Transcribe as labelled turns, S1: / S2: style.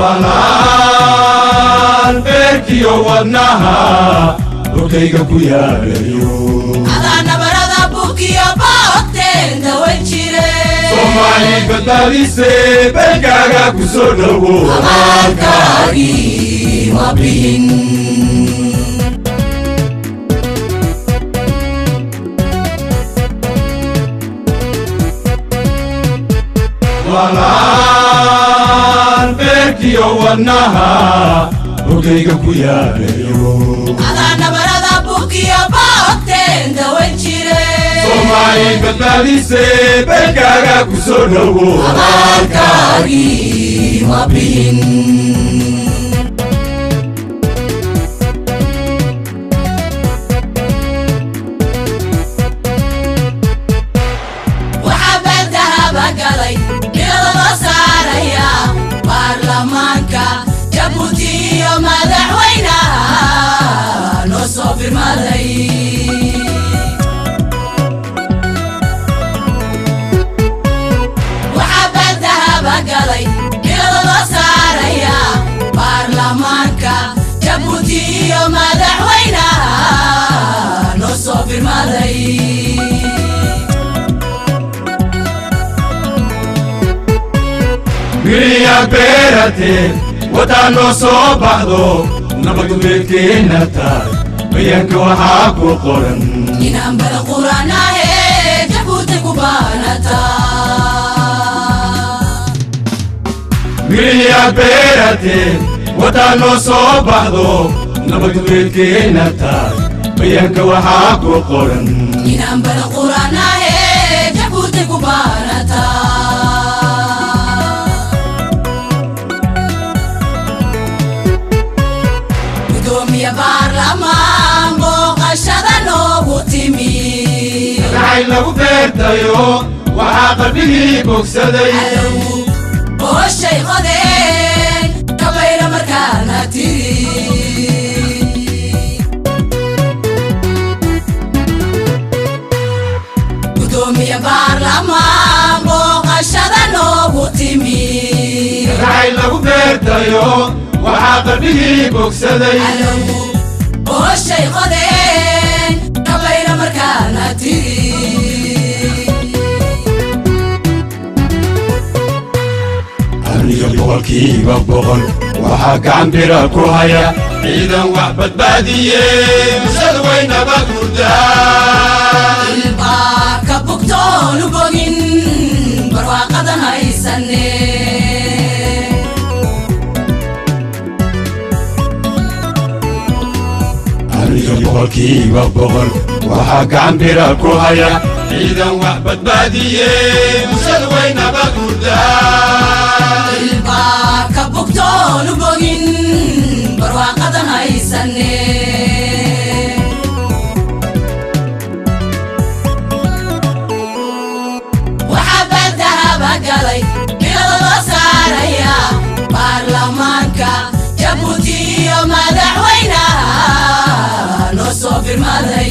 S1: walaan beerkiyo wadnaha dhulkayga ku yaalayo
S2: adana barada bukiyo boogteen dawan jire
S1: Soomaali badbaadise beerkaaga ku soo dhawo
S2: abaalkaagii ma bihin
S1: walaan beerkiyo wadnaha dhulkayga ku yaalayo
S2: adana barada bukiyo boogteen dawan jire
S1: Soomaali badbaadise beerkaaga ku soo dhawo
S2: abaalkaagii ma bihin
S1: Miriya beerate wadano soo baxdo nabadu beedkeena tahay bayanka waxaa ku qoran
S2: inaan bala quranahe jabuuti ku baanata
S1: Miriya beerate wadano soo baxdo nabadu beedkeena tahay bayanka waxaa ku qoran
S2: inaan bala quranahe jabuuti ku baanata gudoomiye baarlamaan booqashada noogu timi
S1: racay lagu beertayo waxaa qalbigii bogsaday
S2: booshay qodeen kabayra markaana tiri gudoomiye baarlamaan booqashada noogu timi
S1: racay lagu beertayo waxaa qalbigii bogsaday
S2: booshay qodeen kabayra markaana tiri
S1: aniga boqolkiiba boqol waxaa gacan bira ku haya ciidan wax badbaadiye bulshada way nabad hurdaa
S2: ilbaa ka bugtoonu bogin barwaaqadan haysane
S1: aniga boqolkiiba boqol waxaa gacan bira ku haya ciidan wax badbaadiye bulshada way nabad hurdaa
S2: ilbaa ka bugtoonu bogin barwaaqadan haysane waxaa baaldahaba galay bilada loo saaraya baarlamaanka jabuuti iyo madaxweynaha noo soo firmaday